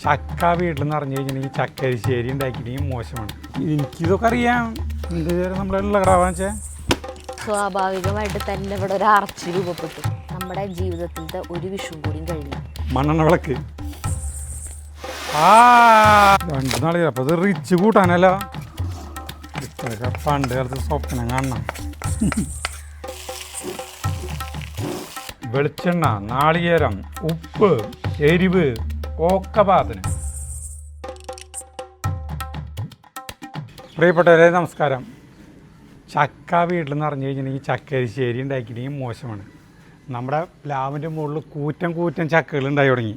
ചക്ക വീട്ടിൽ നിന്ന് അറിഞ്ഞു കഴിഞ്ഞിട്ടുണ്ടെങ്കിൽ ചക്കരിശ്ശേരി ഉണ്ടാക്കിയിട്ടുണ്ടെങ്കിൽ മോശമാണ്. എനിക്കിതൊക്കെ അറിയാം. എന്ത് നമ്മളുള്ള കടാവാന്ന് വെച്ചാൽ സ്വാഭാവികമായിട്ട് തന്നെ ഇവിടെ ഒരു ആർച്ച് രൂപപ്പെട്ടു. നമ്മുടെ ജീവിതത്തിലത്തെ ഒരു വിഷുവും കൂടിയും കഴിഞ്ഞു. മണ്ണെണ്ണ വിളക്ക് രണ്ടു നാളെ അപ്പോൾ ഇത് റിച്ച് കൂട്ടാനല്ലോ. ഇതൊക്കെ പണ്ട് കാലത്ത് സ്വപ്നം കാണണം. വെളിച്ചെണ്ണ, നാളികേരം, ഉപ്പ്, എരിവ് ഒക്കെ പാകത്തിന്. പ്രിയപ്പെട്ടവരെ നമസ്കാരം. ചക്ക വീട്ടിൽ നിന്ന് അറിഞ്ഞു കഴിഞ്ഞിട്ടുണ്ടെങ്കിൽ ചക്കരിശ്ശേരി ഉണ്ടാക്കിയിട്ടുണ്ടെങ്കിൽ മോശമാണ്. നമ്മുടെ പ്ലാവിൻ്റെ മുകളിൽ കൂറ്റം ചക്കകൾ ഉണ്ടായി തുടങ്ങി.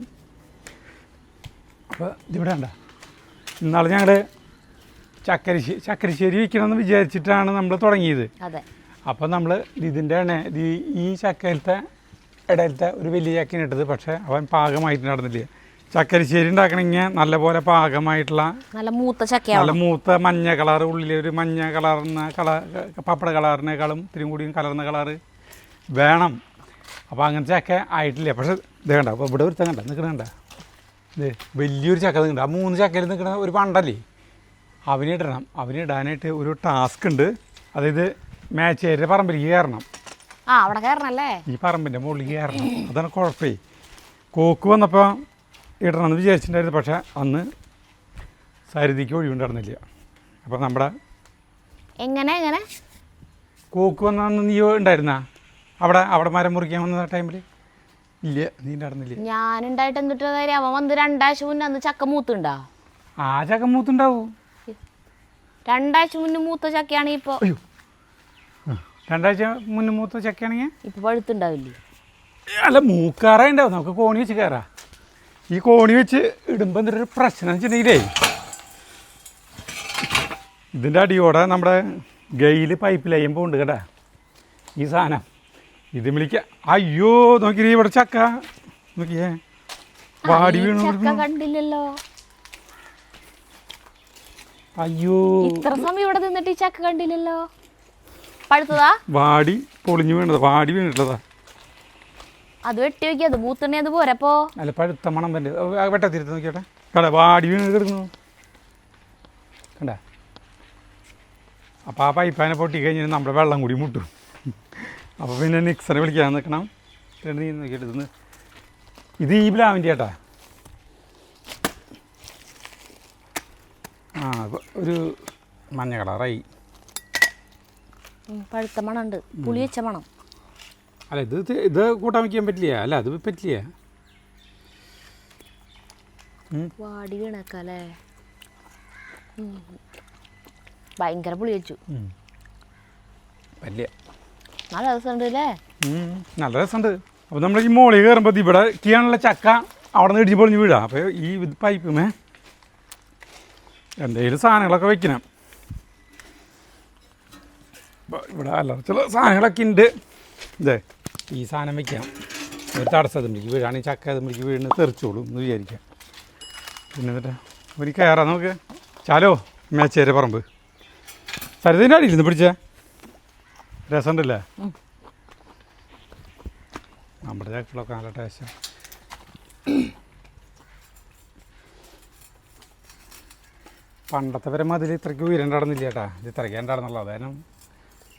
അപ്പോൾ ഇതിവിടെ ഉണ്ട. ഇന്നാൾ ഞങ്ങൾ ചക്കരിശ്ശേരി വയ്ക്കണമെന്ന് വിചാരിച്ചിട്ടാണ് നമ്മൾ തുടങ്ങിയത്. അപ്പോൾ നമ്മൾ ഇതിൻ്റെ ഈ ചക്കയിലത്തെ ഇടയിലത്തെ ഒരു വലിയ ചക്കയാണ് ഇട്ടത്. പക്ഷേ അവൻ പാകമായിട്ട് നടന്നില്ല. ചക്കരിശ്ശേരി ഉണ്ടാക്കണമെങ്കിൽ നല്ലപോലെ പാകമായിട്ടുള്ള നല്ല മൂത്ത മഞ്ഞ കളർ, ഉള്ളിൽ ഒരു മഞ്ഞ കളർന്ന പപ്പട കളറിനേക്കാളും ഇത്തിരി കൂടിയും കലർന്ന കളറ് വേണം. അപ്പോൾ അങ്ങനത്തെ ചക്ക ആയിട്ടില്ല. പക്ഷേ ഇത് കണ്ട, അപ്പോൾ ഇവിടെ ഒരുത്തം കണ്ട നിൽക്കണ ഇത് വലിയൊരു ചക്ക നിൽക്കുന്നുണ്ട്. ആ 3 ചക്കയിൽ നിൽക്കണ ഒരു പണ്ടല്ലേ, അവനിടണം. അവനിടാനായിട്ട് ഒരു ടാസ്ക് ഉണ്ട്. അതായത് മേച്ചേരിയുടെ പറമ്പിലേക്ക് കയറണം. അവിടെ കയറണല്ലേ, ഈ പറമ്പിൻ്റെ മുകളിലേക്ക് കയറണം. അതാണ് കുഴപ്പമേ. കോക്ക് വന്നപ്പോൾ ഇടണമെന്ന് വിചാരിച്ചിട്ടുണ്ടായിരുന്നു. പക്ഷേ അന്ന് സരിതിക്ക് ഒഴിവുണ്ടായിരുന്നില്ല. അപ്പോൾ നമ്മുടെ എങ്ങനെ കോക്ക് വന്ന അന്ന് നീ ഉണ്ടായിരുന്ന അവിടെ മരം മുറിക്കാൻ വന്ന ടൈമിൽ ഇല്ല, നീ ഉണ്ടായിരുന്നില്ല. ഞാനുണ്ടായിട്ട് എന്തിട്ട് കാര്യം, അവൻ വന്ന് 2 ആഴ്ച മുന്നേ അന്ന് ചക്ക മൂത്തുണ്ടാ. ആ ചക്ക മൂത്തുണ്ടാവും. 2 ആഴ്ച മുന്നേ മൂത്ത ചക്കയാണ് ഇപ്പോൾ. അയ്യോ, 2 ആഴ്ച മുന്നേ മൂത്ത ചക്കയാണെങ്കിൽ ഇപ്പൊ പഴുത്തുണ്ടാവില്ലേ? അല്ല, മൂക്കാറായി ഉണ്ടാവും. നമുക്ക് കോണി വെച്ച് കയറാം. ഈ കോണി വെച്ച് ഇടുമ്പോൾ എന്തൊരു പ്രശ്നം എന്ന് വെച്ചിട്ടുണ്ടെങ്കിലേ, ഇതിൻ്റെ അടിയോടെ നമ്മുടെ ഗെയിൽ പൈപ്പ് ലൈൻ പോകുന്നുണ്ട് കേട്ടാ. ഈ സാധനം ഇത് വിളിക്കുക. അയ്യോ നോക്കിയേ, ഇവിടെ ചക്ക നോക്കിയേ വാടി വീണു. കണ്ടില്ലല്ലോ. അയ്യോ, ഇത്ര സമയം ഇവിടെ നിന്നിട്ട് ഈ ചക്ക കണ്ടില്ലല്ലോ. പഴുത്തതാ? വാടി പൊളിഞ്ഞു വീണതാ, വാടി വീണിട്ടുള്ളതാ. അത് വെട്ടി നോക്കി, അത് മൂത്തണ്ണി അത് പോരപ്പോ. അല്ല, പഴുത്ത മണം തന്നെ. വെട്ടത്തിരുത്ത് നോക്കിയോട്ടെ. കണ്ടാ വാടി വീണ് കിടക്കുന്നു കണ്ടാ. അപ്പോൾ ആ പൈപ്പാനെ പൊട്ടി കഴിഞ്ഞാൽ നമ്മുടെ വെള്ളം കൂടി മുട്ടും. അപ്പോൾ പിന്നെ നിക്സറെ വിളിക്കാൻ നിൽക്കണം. നീ നോക്കിയിട്ട് ഇത് ഈ പ്ലാവിൻ്റെ ചേട്ടാ. ഒരു മഞ്ഞ കളറായി. പഴുത്ത മണമുണ്ട്, പുളി വെച്ച മണം. അല്ല, ഇത് കൂട്ടാൻ വയ്ക്കാൻ പറ്റില്ല. അല്ല, അത് പറ്റില്ല. വാടി വീണക്കല്ലേ, ഭയങ്കര പുളി വെച്ചു. പറ്റില്ല. നല്ല രസമുണ്ട് അല്ലേ? നല്ല രസമുണ്ട്. അപ്പോൾ നമ്മൾ ഈ മോളിൽ കയറുമ്പോൾ ഇവിടെ കീയാനുള്ള ചക്ക അവിടെ നിന്ന് ഇടിച്ച് പൊളിഞ്ഞ് വീഴാം. അപ്പോൾ ഈ പൈപ്പുമേ എന്തെങ്കിലും സാധനങ്ങളൊക്കെ വെക്കണം. ഇവിടെ അല്ല ചില സാധനങ്ങളൊക്കെ ഉണ്ട്. ഇതേ ഈ സാധനം വയ്ക്കാം. ഒരു തടസ്സം അതുമ്പോഴേക്ക് വീഴാണെങ്കിൽ ചക്ക അതുമ്പോഴേക്ക് വീണ് തെറിച്ചോളും എന്ന് വിചാരിക്കാം. പിന്നെ എന്നിട്ട് ഒരു കയറാം നമുക്ക്. ചാലോ മേച്ചേരെ പറമ്പ് സരിതിൻ്റെ അടിയിലിരുന്ന് പിടിച്ചേ. രസമുണ്ടല്ലേ? നമ്മുടെ ചക്കളൊക്കെ നല്ല ടേസ്റ്റാണ്. പണ്ടത്തെ വരെ മതിൽ ഇത്രയ്ക്ക് ഉയരണ്ടായിരുന്നില്ല ചേട്ടാ. ഇത് ഇത്രയ്ക്ക് ഉണ്ടായിരുന്നുള്ളൂ. അതായത്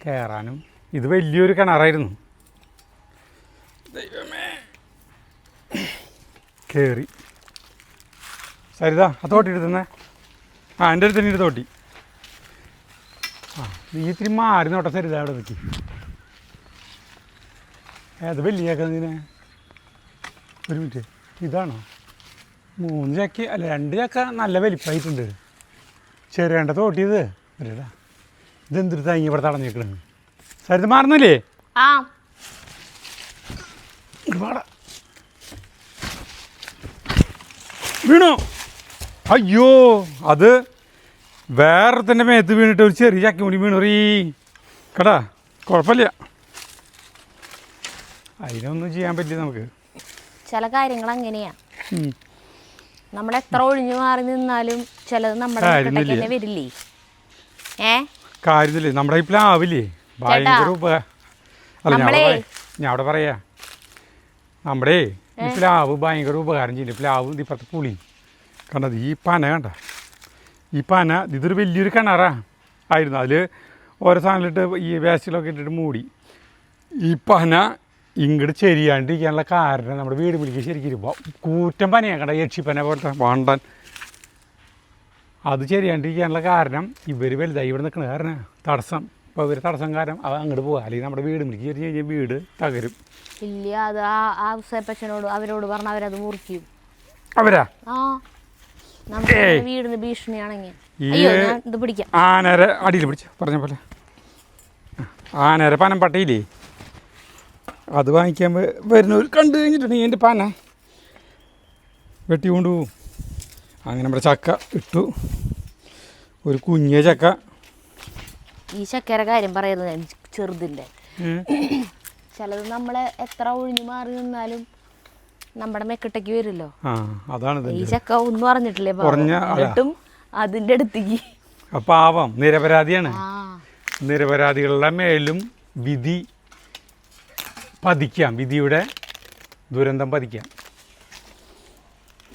കയറാനും. ഇത് വലിയൊരു കിണറായിരുന്നു. ദൈവമേ, കയറി. സരിതാ ആ തോട്ടി എടുത്തുന്നേ. എൻ്റെ അടുത്ത് തന്നെ തോട്ടി. നീ ഇത്തിരി മാറി നോട്ടെ സരിത. അവിടെ നിൽക്കി. ഏത് വലിയ ചക്ക നീനെ? ഒരു മിനിറ്റ്, ഇതാണോ? 3 ചക്ക അല്ല 2 ചക്ക നല്ല വലിപ്പമായിട്ടുണ്ട്. ചെറിയേണ്ട തോട്ടി ഇത്. വരടാ, ഇതെന്തൊരു തങ്ങി ഇവിടെ തടഞ്ഞേക്കണ്. സരിത മാറുന്നില്ലേ? വീണു. അയ്യോ, അത് വേറെ തന്നെ മേത്ത് വീണിട്ട് ഒരു ചെറിയ ചക്ക കൂടി വീണു കേട്ടാ. കുഴപ്പമില്ല, അതിനൊന്നും ചെയ്യാൻ പറ്റില്ല നമുക്ക്. ചില കാര്യങ്ങൾ അങ്ങനെയാ. നമ്മൾ എത്ര ഒഴിഞ്ഞു മാറി നിന്നാലും ചിലത് നമ്മുടെ വരില്ലേ. കാര്യമില്ലേ? നമ്മുടെ ഈ പ്ലാവില്ലേ ഭയങ്കര ഞാൻ അവിടെ പറയാ. നമ്മുടെ ഈ പ്ലാവ് ഭയങ്കര ഉപകാരം ചെയ്യില്ല. പ്ലാവ് ഇപ്പുറത്ത് പുളി കണ്ടത് ഈ പന കണ്ട ഈ പന ഇതൊരു വലിയൊരു കിണറാ ആയിരുന്നു. അതിൽ ഓരോ സാധനങ്ങളിട്ട് ഈ വേസ്റ്റിലൊക്കെ ഇട്ടിട്ട് മൂടി. ഈ പന ഇങ്ങോട്ട് ചെരിയാണ്ടിരിക്കാനുള്ള കാരണം നമ്മുടെ വീട് വിളിക്ക് ശരിക്കും കൂറ്റൻ പനയാണ് കണ്ട, യക്ഷിപ്പന പോലത്തെ വാണ്ടൻ. അത് ചെരിയാണ്ടിരിക്കാനുള്ള കാരണം ഇവർ വലുതായി ഇവിടെ നിൽക്കുന്ന കാരണം തടസ്സം. അപ്പോൾ ഇവർ തടസ്സം കാരണം അവ അങ്ങോട്ട് പോകുക, അല്ലെങ്കിൽ നമ്മുടെ വീട് വിളിക്ക് ചെരിഞ്ഞ് കഴിഞ്ഞാൽ വീട് തകരും. ഇല്ല, അത് ആ ഉസേപ്പച്ചനോട് അവരോട് പറഞ്ഞാൽ അവരത് മുറിക്കും. അവരാ നമുക്ക് വീടിന് ഭീഷണിയാണെങ്കിൽ ഇത് പിടിക്കാം. ആനര അടിയിൽ പിടിച്ച പറഞ്ഞ പോലെ ആനര പനം പട്ടയില്ലേ, അത് വാങ്ങിക്കാൻ വരുന്നവർ കണ്ടു കഴിഞ്ഞിട്ടുണ്ടെങ്കിൽ എൻ്റെ പന വെട്ടി കൊണ്ടുപോകും. അങ്ങനെ നമ്മുടെ ചക്ക ഇട്ടു, ഒരു കുഞ്ഞ ചക്ക. ഈ ചക്കയുടെ കാര്യം പറയുന്നത് ചെറുതിൻ്റെ ചിലത് നമ്മളെ എത്ര ഒഴിഞ്ഞു മാറി നിന്നാലും നമ്മുടെ മെക്കിട്ടേക്ക് വരുമല്ലോ. അതാണ് ഈ ചക്ക ഒന്നും അറിഞ്ഞിട്ടില്ലേ, എന്നിട്ടും അതിൻ്റെ അടുത്തേക്ക്. പാവം നിരപരാധിയാണ്. നിരപരാധികളുടെ മേലും വിധി പതിക്കാം, വിധിയുടെ ദുരന്തം പതിക്കാം.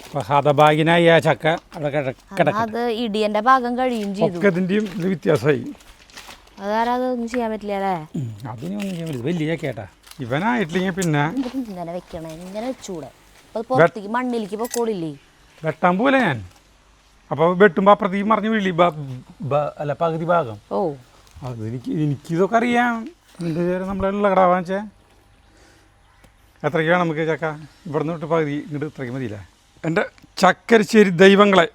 അപ്പോൾ ഹതഭാഗ്യനായി ആ ചക്ക അവിടെ കിടക്കും. അത് ഇടിയൻ്റെ ഭാഗം കഴിയും ചെയ്തു. ഒക്കതിൻ്റെയും ഇത് വ്യത്യാസമായി. അതാരാ അതൊന്നും ചെയ്യാൻ പറ്റില്ല അല്ലേ? അതിനൊന്നും ചെയ്യാൻ പറ്റില്ല, വലിയ ചക്കേട്ടാ. ഇവനായിട്ടില്ലെങ്കിൽ പിന്നെ ഇങ്ങനെ വെക്കണേ, ഇങ്ങനെ വെച്ചൂടെ? അത് പുറത്തേക്ക് മണ്ണിലേക്ക് പൊക്കോളില്ലേ? വെട്ടാൻ പോലെ ഞാൻ. അപ്പോൾ വെട്ടുമ്പോൾ അപ്പുറത്തേക്ക് മറിഞ്ഞ് വീഴി അല്ല പകുതി ഭാഗം. ഓ അത് എനിക്കിതൊക്കെ അറിയാം. ഇതിൻ്റെ നമ്മളുള്ള കടാവാന്ന് വെച്ചാൽ എത്രയ്ക്കാണ് നമുക്ക് ചക്ക ഇവിടെ നിന്ന് തൊട്ട് പകുതി ഇങ്ങോട്ട് ഇത്രയ്ക്ക് മതിയില്ലേ എൻ്റെ ചക്കരിശ്ശേരി ദൈവങ്ങളെ.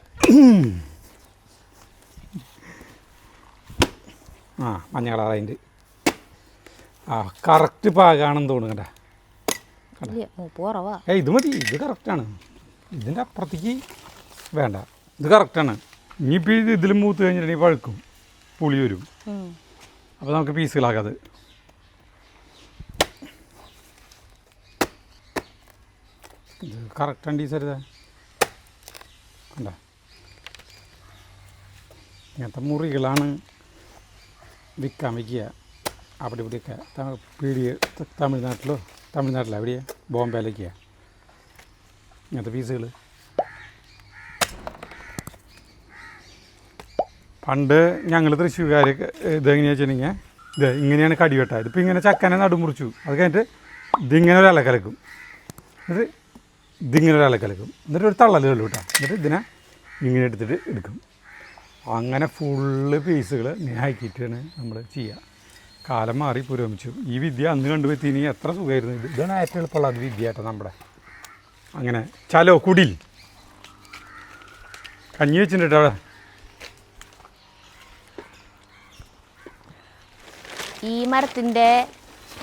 മഞ്ഞ കളറായിട്ട് കറക്റ്റ് പാകാണെന്ന് തോന്നുന്നു. ഇത് മതി, ഇത് കറക്റ്റാണ്. ഇതിൻ്റെ അപ്പുറത്തേക്ക് വേണ്ട, ഇത് കറക്റ്റാണ്. ഇനിയിപ്പോൾ ഇത് ഇതിൽ മൂത്ത് കഴിഞ്ഞിട്ടുണ്ടെങ്കിൽ പഴുക്കും, പുളി വരും. അപ്പോൾ നമുക്ക് പീസുകളാക്കാം. ഇത് കറക്റ്റാണ് ഈ സരിത കണ്ട. ഇങ്ങനത്തെ മുറികളാണ് വിൽക്കാൻ വയ്ക്കുക. അവിടെ ഇവിടെയൊക്കെ പീടിയ തമിഴ്നാട്ടിലോ എവിടെയാണ് ബോംബെയിലേക്കാണ് ഇങ്ങനത്തെ പീസുകൾ. പണ്ട് ഞങ്ങൾ തൃശ്ശൂർക്കാർ ഇതെങ്ങനെയാ വെച്ചിട്ടുണ്ടെങ്കിൽ ഇത് ഇങ്ങനെയാണ് കടിവെട്ട. ഇതിപ്പോൾ ഇങ്ങനെ ചക്കനെ നടുമുറിച്ചു, അത് കഴിഞ്ഞിട്ട് ഇതിങ്ങനെ ഒരു അലക്കലക്കും, ഇതിങ്ങനെ ഒരു അലക്കലക്കും, എന്നിട്ട് ഒരു തള്ളലുകൾ കിട്ടാം, എന്നിട്ട് ഇതിനെ ഇങ്ങനെ എടുത്തിട്ട് എടുക്കും. അങ്ങനെ ഫുള്ള് പീസുകൾ ഇങ്ങനെ ആക്കിയിട്ടാണ് നമ്മൾ ചെയ്യുക. കാലം മാറി പുരോഗമിച്ചു. ഈ വിദ്യ അന്ന് കണ്ടുപറ്റിനി എത്ര സുഖമായിരുന്നു. ഇതാണ് ഏറ്റവും എളുപ്പമുള്ള വിദ്യ കേട്ടോ നമ്മുടെ. അങ്ങനെ ചലോ കുടിൽ കഞ്ഞി വെച്ചിട്ടുണ്ട് അവിടെ. ഈ മരത്തിൻ്റെ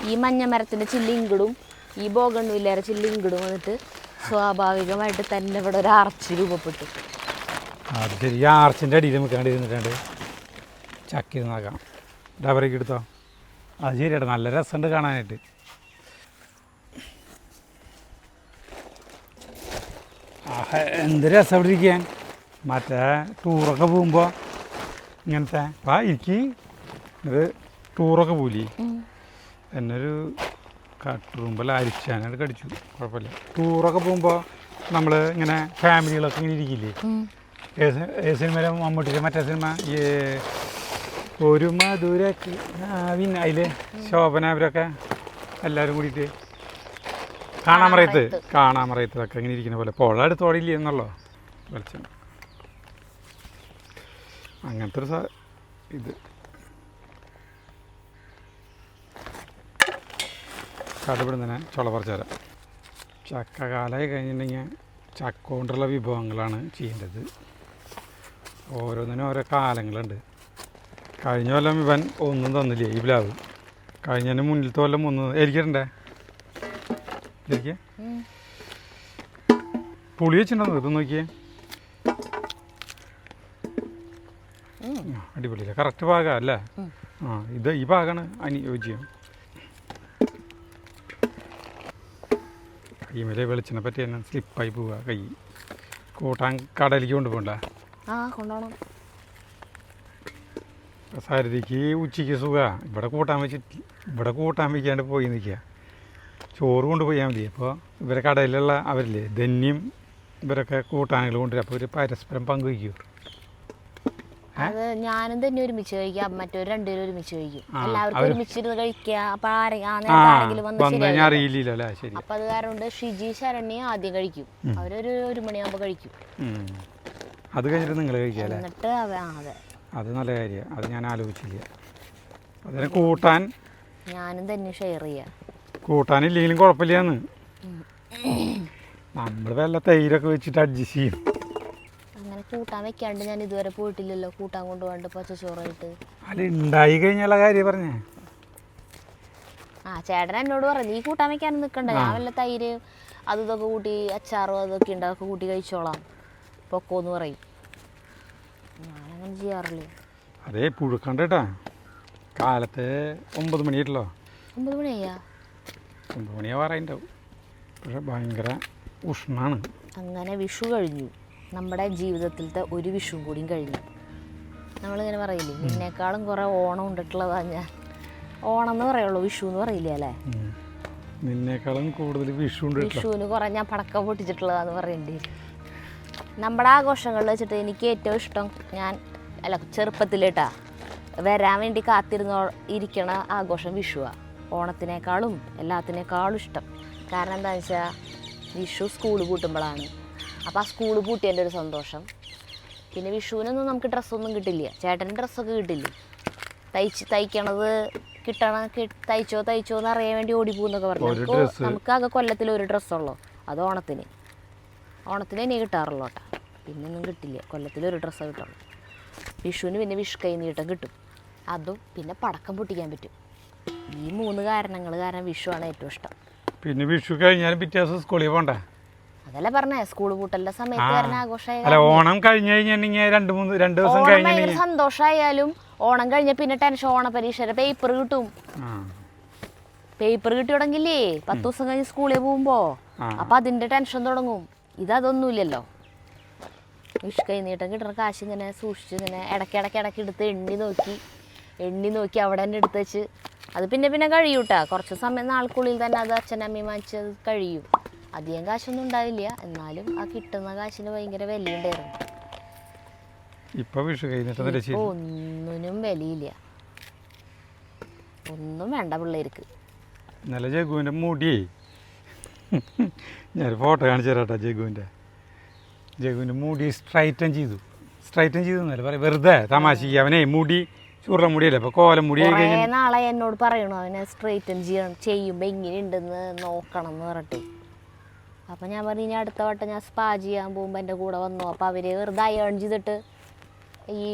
ഈ മഞ്ഞ മരത്തിൻ്റെ ചില്ലിങ്കിടും ഈ ബോഗൺവില്ലയുടെ ചില്ലിങ്കിടും വന്നിട്ട് സ്വാഭാവികമായിട്ട് തന്നെ ഇവിടെ ഒരു ആർച്ച് രൂപപ്പെട്ടു. അത് ശരി. ഈ ആർച്ചിൻ്റെ അടിയിൽ നമുക്ക് ഇരുന്നിട്ടുണ്ട് ചക്ക നോക്കാം. ഡബറേക്ക് എടുത്തോ. അത് ശരിയാട്ടോ, നല്ല രസമുണ്ട് കാണാനായിട്ട്. എന്ത് രസം അവിടെ ഇരിക്കാൻ. മറ്റേ ടൂറൊക്കെ പോകുമ്പോൾ ഇങ്ങനത്തെ എനിക്ക് ഇത് ടൂറൊക്കെ പോലി എന്നൊരു കട്ടുറുമ്പല്ല അരിച്ചാനായിട്ട് കടിച്ചു, കുഴപ്പമില്ല. ടൂറൊക്കെ പോകുമ്പോൾ നമ്മൾ ഇങ്ങനെ ഫാമിലികളൊക്കെ ഇങ്ങനെ ഇരിക്കില്ലേ. ഏത് സിനിമയിലെ മമ്മൂട്ടിയുടെ മറ്റേ സിനിമ ഈ ഒരു മധുരക്ക് പിന്നെ അതിൽ ശോഭന അവരൊക്കെ എല്ലാവരും കൂടിയിട്ട് കാണാമറയത്തൊക്കെ ഇങ്ങനെ ഇരിക്കുന്ന പോലെ പുഴ അടുത്തോടില്ലേ എന്നുള്ളോ വെളിച്ചം. അങ്ങനത്തെ ഒരു ഇത് കടുപിടുന്നതിനെ ചുള പറിച്ചു തരാം. ചക്ക കാലമായി കഴിഞ്ഞിട്ടുണ്ടെങ്കിൽ ചക്ക കൊണ്ടുള്ള വിഭവങ്ങളാണ് ചെയ്യേണ്ടത്. ഓരോന്നിനും ഓരോ കാലങ്ങളുണ്ട്. കഴിഞ്ഞ കൊല്ലം ഇവൻ ഒന്നും തന്നില്ലേ ഈ പ്ലാവ്. കഴിഞ്ഞതിന് മുന്നിലത്തെ കൊല്ലം ഒന്നും എനിക്കിടണ്ടേ എനിക്ക് പുളി വെച്ചിട്ടുണ്ടോ ഇത് നോക്കിയേ. അടിപൊളിയല്ലേ, കറക്റ്റ് പാകം അല്ലേ? ഇത് ഈ പാകമാണ് അനുയോജ്യം. കൈമേലെ വെളിച്ചെണ്ണ പറ്റി തന്നെ സ്ലിപ്പായി പോവുക. കൈ കൂട്ടാൻ കടയിലേക്ക് കൊണ്ടുപോകണ്ട. സാരഥിക്ക് ഉച്ചയ്ക്ക് സുഖമാണ്. ഇവിടെ കൂട്ടാൻ വയ്ക്കാണ്ട് പോയി നിൽക്കുക. ചോറ് കൊണ്ടുപോയാൽ മതി. അപ്പോൾ ഇവരെ കടയിലുള്ള അവരില്ലേ ധന്യം ഇവരൊക്കെ കൂട്ടാനുകൾ കൊണ്ടുവരും. അപ്പോൾ ഒരു പരസ്പരം പങ്കുവയ്ക്കും. അത് ഞാനും തന്നെ ഒരുമിച്ച് കഴിക്കാം, മറ്റൊരു രണ്ടുപേരും ഒരുമിച്ച് കഴിക്കും. എല്ലാവർക്കും ഒരുമിച്ചിരുന്ന് കഴിക്കുക. അപ്പൊ ആരെങ്കിലും വന്ന് അറിയില്ലല്ലോ. ശരി. അപ്പൊ അത് കാരണം കൊണ്ട് ഷിജി ശരണ്യ ആദ്യം കഴിക്കും. അവരൊരു 1 മണിയാകുമ്പോ കഴിക്കും. അത് കഴിഞ്ഞിട്ട് നിങ്ങൾ കഴിക്കാം. എന്നിട്ട് അതെ, അത് നല്ല കാര്യമാണ്. അത് ഞാൻ ആലോചിച്ചില്ല. അതിന് കൂട്ടാൻ ഞാനും തന്നെ ഷെയർ ചെയ്യാം. കൂട്ടാനില്ലെങ്കിലും കുഴപ്പമില്ലാന്ന്. നമ്മൾ വല്ല തൈരൊക്കെ വെച്ചിട്ട് അഡ്ജസ്റ്റ് ചെയ്യും. അങ്ങനെ കൂട്ടാൻ വെക്കാണ്ട് ഞാൻ ഇതുവരെ പോയിട്ടില്ലല്ലോ. കൂട്ടാൻ കൊണ്ടുപോകണ്ട് പച്ചച്ചോറായിട്ട്. അല്ല, ഉണ്ടായി കഴിഞ്ഞുള്ള കാര്യം പറഞ്ഞേ. ചേട്ടൻ എന്നോട് പറഞ്ഞു ഈ കൂട്ടാൻ വെക്കാനും നിൽക്കണ്ട, ഞാൻ വല്ല തൈര് അത് ഇതൊക്കെ കൂട്ടി അച്ചാറും അതൊക്കെ ഉണ്ട്, അതൊക്കെ കൂട്ടി കഴിച്ചോളാം പൊക്കോന്ന് പറയും. ഞാനങ്ങനെ ചെയ്യാറില്ല. അതേ പുഴുക്കണ്ട കേട്ടാ. കാലത്ത് 9 മണിയായിട്ടല്ലോ. 9 മണിയാ? 9 മണിയാ പറയുണ്ടാവും. പക്ഷെ ഭയങ്കര ഉഷ്ണാണ്. അങ്ങനെ വിഷു കഴിഞ്ഞു. നമ്മുടെ ജീവിതത്തിലത്തെ ഒരു വിഷുവും കൂടിയും കഴിഞ്ഞു. നമ്മളിങ്ങനെ പറയില്ലേ, നിന്നേക്കാളും കുറേ ഓണം ഉണ്ടിട്ടുള്ളതാ ഞാൻ. ഓണം എന്ന് പറയുള്ളൂ, വിഷു എന്ന് പറയില്ല അല്ലേ? നിന്നേക്കാളും കൂടുതൽ വിഷുവിന് കുറേ ഞാൻ പടക്കം പൊട്ടിച്ചിട്ടുള്ളതാന്ന് പറയേണ്ടി. നമ്മുടെ ആഘോഷങ്ങളിൽ വെച്ചിട്ട് എനിക്ക് ഏറ്റവും ഇഷ്ടം ചെറുപ്പത്തിലേട്ടാ വരാൻ വേണ്ടി ഇരിക്കണ ആഘോഷം വിഷുവാണ്. ഓണത്തിനേക്കാളും എല്ലാത്തിനേക്കാളും ഇഷ്ടം. കാരണം എന്താണെന്ന് വെച്ചാൽ വിഷു സ്കൂൾ പൂട്ടുമ്പോഴാണ്. അപ്പോൾ ആ സ്കൂൾ പൂട്ടിയതിൻ്റെ ഒരു സന്തോഷം. പിന്നെ വിഷുവിനൊന്നും നമുക്ക് ഡ്രസ്സൊന്നും കിട്ടില്ല. ചേട്ടന് ഡ്രസ്സൊക്കെ കിട്ടില്ലേ, തയ്ക്കണത് തയ്ച്ചോ എന്ന് അറിയാൻ വേണ്ടി ഓടിപ്പോന്നൊക്കെ പറഞ്ഞു. നമുക്കാകെ കൊല്ലത്തിൽ ഒരു ഡ്രസ്സുള്ളൂ, അത് ഓണത്തിന് തന്നെ കിട്ടാറുള്ളൂ കേട്ടോ. പിന്നെ ഒന്നും കിട്ടില്ല, കൊല്ലത്തിൽ ഒരു ഡ്രസ്സേ കിട്ടുള്ളൂ. വിഷുവിന് പിന്നെ വിഷു കൈ നീട്ടം കിട്ടും. അതും പിന്നെ പടക്കം പൊട്ടിക്കാൻ പറ്റും. ഈ 3 കാരണങ്ങൾ കാരണം വിഷുവാണ് ഏറ്റവും ഇഷ്ടം. പിന്നെ വിഷു കഴിഞ്ഞാലും പിറ്റേ ദിവസം സ്കൂളിൽ പോകണ്ടേ? അതല്ല പറഞ്ഞേ, സ്കൂൾ പൂട്ടലിന്റെ സമയത്ത് കാരണം ആഘോഷമായി. ഓണം കഴിഞ്ഞ് കഴിഞ്ഞിട്ടുണ്ടെങ്കിൽ 2 ദിവസം ഭയങ്കര സന്തോഷമായാലും ഓണം കഴിഞ്ഞ പിന്നെ ടെൻഷൻ. ഓണ പരീക്ഷയുടെ പേപ്പർ കിട്ടും. പേപ്പർ കിട്ടി തുടങ്ങില്ലേ 10 ദിവസം കഴിഞ്ഞ് സ്കൂളിൽ പോകുമ്പോ. അപ്പൊ അതിന്റെ ടെൻഷൻ തുടങ്ങും. ഇതൊന്നുമില്ലല്ലോ. വിഷു കൈ നീട്ടം കിട്ടുന്ന കാശ് ഇങ്ങനെ സൂക്ഷിച്ച് ഇങ്ങനെ ഇടയ്ക്ക് എടുത്ത് എണ്ണി നോക്കി അവിടെ തന്നെ എടുത്ത് വെച്ച് അത് പിന്നെ കഴിയൂട്ടാ. കുറച്ച് സമയം നാൾക്കുള്ളിൽ തന്നെ അത് അച്ഛനമ്മയും വാങ്ങിച്ചത് കഴിയും. അധികം കാശൊന്നും ഉണ്ടാവില്ല, എന്നാലും ആ കിട്ടുന്ന കാശിന് ഭയങ്കര വിലയുണ്ടായിരുന്നു. ഒന്നിനും വിലയില്ല, ഒന്നും വേണ്ട പിള്ളേർക്ക്. ഇന്നലെ ജഗുവിൻ്റെ മുടിയേ ഞാൻ ഫോട്ടോ കാണിച്ചു തരാട്ടോ. ജഗുവിൻ്റെ മുടി സ്ട്രൈറ്റൻ ചെയ്തു എന്നല്ല പറയാം, വെറുതെ തമാശക്ക്. അവനെ മുടി ചുരുള മുടിയല്ലേ, അപ്പോൾ കോലം മുടി. നാളെ എന്നോട് പറയണു അവനെ സ്ട്രൈറ്റൻ ചെയ്യുമ്പോൾ എങ്ങനെയുണ്ടെന്ന് നോക്കണം എന്ന് പറഞ്ഞിട്ട്. അപ്പം ഞാൻ പറഞ്ഞു ഇനി അടുത്ത വട്ടം ഞാൻ സ്പാ ചെയ്യാൻ പോകുമ്പോൾ എൻ്റെ കൂടെ വന്നു. അപ്പോൾ അവർ വെറുതെ അയേൺ ചെയ്തിട്ട് ഈ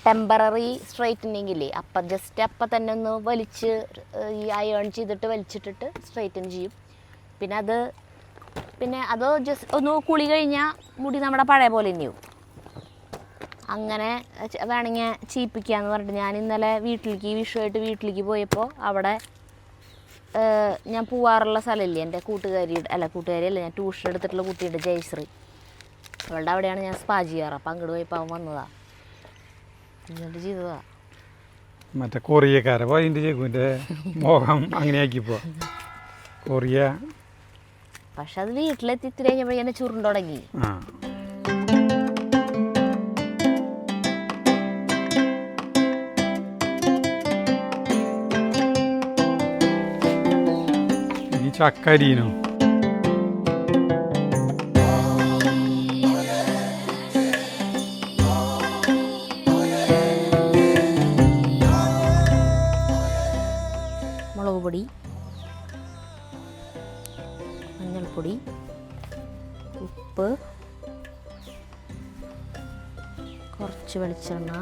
ടെമ്പററി സ്ട്രൈറ്റനിങ്ങില്ലേ, അപ്പം തന്നെ ഒന്ന് വലിച്ച് ഈ അയേൺ ചെയ്തിട്ട് വലിച്ചിട്ടിട്ട് സ്ട്രൈറ്റൻ ചെയ്യും. പിന്നെ അത് ജസ്റ്റ് ഒന്ന് കുളി കഴിഞ്ഞാൽ മുടി നമ്മുടെ പഴയ പോലെ തന്നെയാവും. അങ്ങനെ വേണമെങ്കിൽ ചീപ്പിക്കാന്ന് പറഞ്ഞിട്ട് ഞാൻ ഇന്നലെ വിഷുവായിട്ട് വീട്ടിലേക്ക് പോയപ്പോൾ അവിടെ ഞാൻ പോവാറുള്ള സ്ഥലമില്ലേ, എൻ്റെ കൂട്ടുകാരിയല്ല, ഞാൻ ട്യൂഷൻ എടുത്തിട്ടുള്ള കുട്ടിയുണ്ട് ജയശ്രീ, അവളുടെ അവിടെയാണ് ഞാൻ സ്പാ ചെയ്യാറ്. അപ്പം അങ്ങോട്ട് പോയപ്പോൾ അവൻ വന്നതാ, എന്നിട്ട് ചെയ്തതാ. മറ്റേ കൊറിയക്കാരെ അതിൻ്റെ ജഗുവിൻ്റെ മോഹം അങ്ങനെയാക്കിപ്പോ കൊറിയ. പക്ഷെ അത് വീട്ടിലെത്തി ഇത്തിരി കഴിഞ്ഞപ്പോൾ എന്നെ ചുരുണ്ട് തുടങ്ങി. ചക്കരിനോ മുളക് പൊടി, മഞ്ഞൾപ്പൊടി, ഉപ്പ്, കുറച്ച് വെളിച്ചെണ്ണ,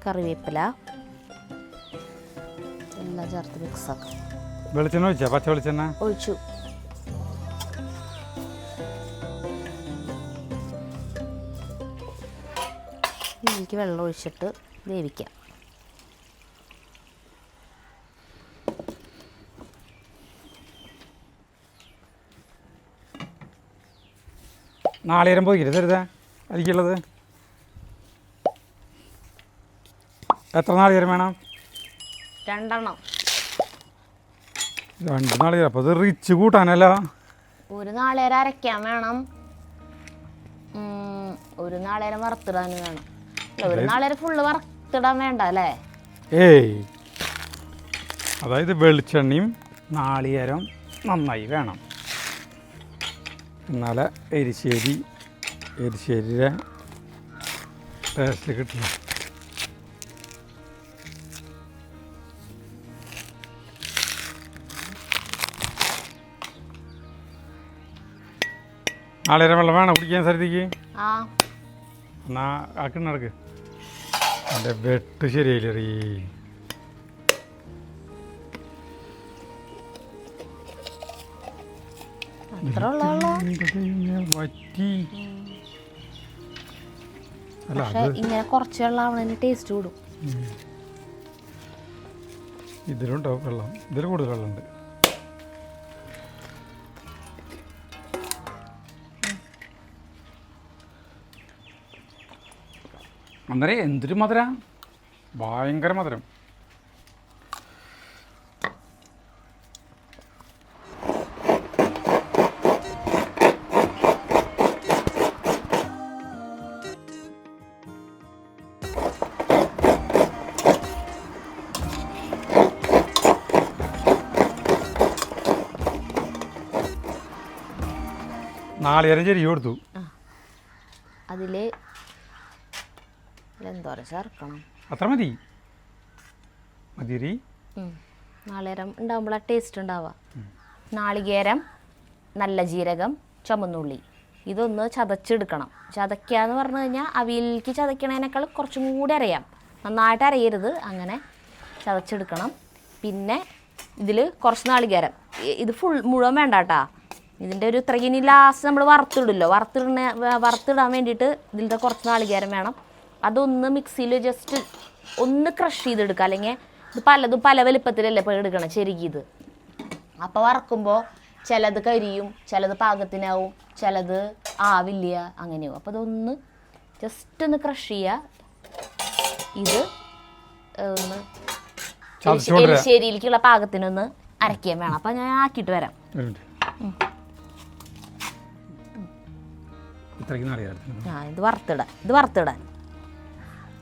കറിവേപ്പില എല്ലാം ചേർത്ത് മിക്സാക്കാം. വെളിച്ചെണ്ണ ഒഴിച്ചാ? പച്ച വെളിച്ചെണ്ണ ഒഴിച്ചു. ഇതിലേക്ക് വെള്ളം ഒഴിച്ചിട്ട് വേവിക്കാം. നാളികേരം പോയിക്കില്ല തരുതാ അതിക്കുള്ളത്? എത്ര നാളികേരം വേണം? 2 എണ്ണം. 2 നാളികേരം. അപ്പോൾ ഇത് റിച്ച് കൂട്ടാനല്ല. ഒരു നാളേരം അരയ്ക്കാൻ വേണം, ഒരു നാളേരം വറുത്തിടാൻ വേണം. ഒരു നാളേരം ഫുള്ള് വറുത്തിടാൻ വേണ്ട അല്ലേ? ഏയ്, അതായത് വെളിച്ചെണ്ണയും നാളികേരം നന്നായി വേണം, എന്നാലേ എരിശ്ശേരിയുടെ ടേസ്റ്റ് കിട്ടില്ല. നാളികേരം വെള്ളം വേണം കുടിക്കാൻ സ്ഥലത്തേക്ക്. എന്നാ ആക്കി നടക്ക്. എൻ്റെ വെട്ട് ശരിയായില്ലേ? വറ്റി അല്ല, ഇങ്ങനെ കുറച്ച് വെള്ളം ടേസ്റ്റ് കൂടും. ഇതിലുണ്ടാവും വെള്ളം, ഇതിൽ കൂടുതൽ വെള്ളമുണ്ട്. അന്നേരം എന്തൊരു മധുരം, ഭയങ്കര മധുരം. നാളികേരം ചെരിയ കൊടുത്തു. അതിൽ എന്തോരം ചേർക്കണം? അത്ര മതി. മതിരി നാളികേരം ഉണ്ടാകുമ്പോഴാണ് ടേസ്റ്റ് ഉണ്ടാവുക. നാളികേരം, നല്ല ജീരകം, ചുമന്നുള്ളി ഇതൊന്ന് ചതച്ചെടുക്കണം. ചതയ്ക്കുക എന്ന് പറഞ്ഞു കഴിഞ്ഞാൽ അവിയലിലേക്ക് ചതയ്ക്കണതിനേക്കാൾ കുറച്ചും കൂടി അരയാം. നന്നായിട്ട് അരയരുത്, അങ്ങനെ ചതച്ചെടുക്കണം. പിന്നെ ഇതിൽ കുറച്ച് നാളികേരം, ഇത് മുഴുവൻ വേണ്ട കേട്ടോ. ഇതിൻ്റെ ഒരു ഇത്രയ്ക്ക് ലാസ്റ്റ് നമ്മൾ വറുത്തിടില്ലോ, വറുത്തിടാൻ വേണ്ടിയിട്ട് ഇതിൻ്റെ കുറച്ച് നാളികേരം വേണം. അതൊന്ന് മിക്സിയിൽ ജസ്റ്റ് ഒന്ന് ക്രഷ് ചെയ്തെടുക്കുക. അല്ലെങ്കിൽ ഇത് പലതും പല വലുപ്പത്തിലല്ലേ ഇപ്പോൾ എടുക്കണം ചെരുകിയത്. അപ്പോൾ വറക്കുമ്പോൾ ചിലത് കരിയും, ചിലത് പാകത്തിനാവും, ചിലത് ആവില്ല, അങ്ങനെയാവും. അപ്പോൾ അതൊന്ന് ജസ്റ്റ് ഒന്ന് ക്രഷ് ചെയ്യുക. ഇത് ഒന്ന് എരിശ്ശേരിയിലേക്കുള്ള പാകത്തിനൊന്ന് അരയ്ക്കാൻ വേണം. അപ്പം ഞാൻ ആക്കിയിട്ട് വരാം. ഇത് വറുത്തിടാൻ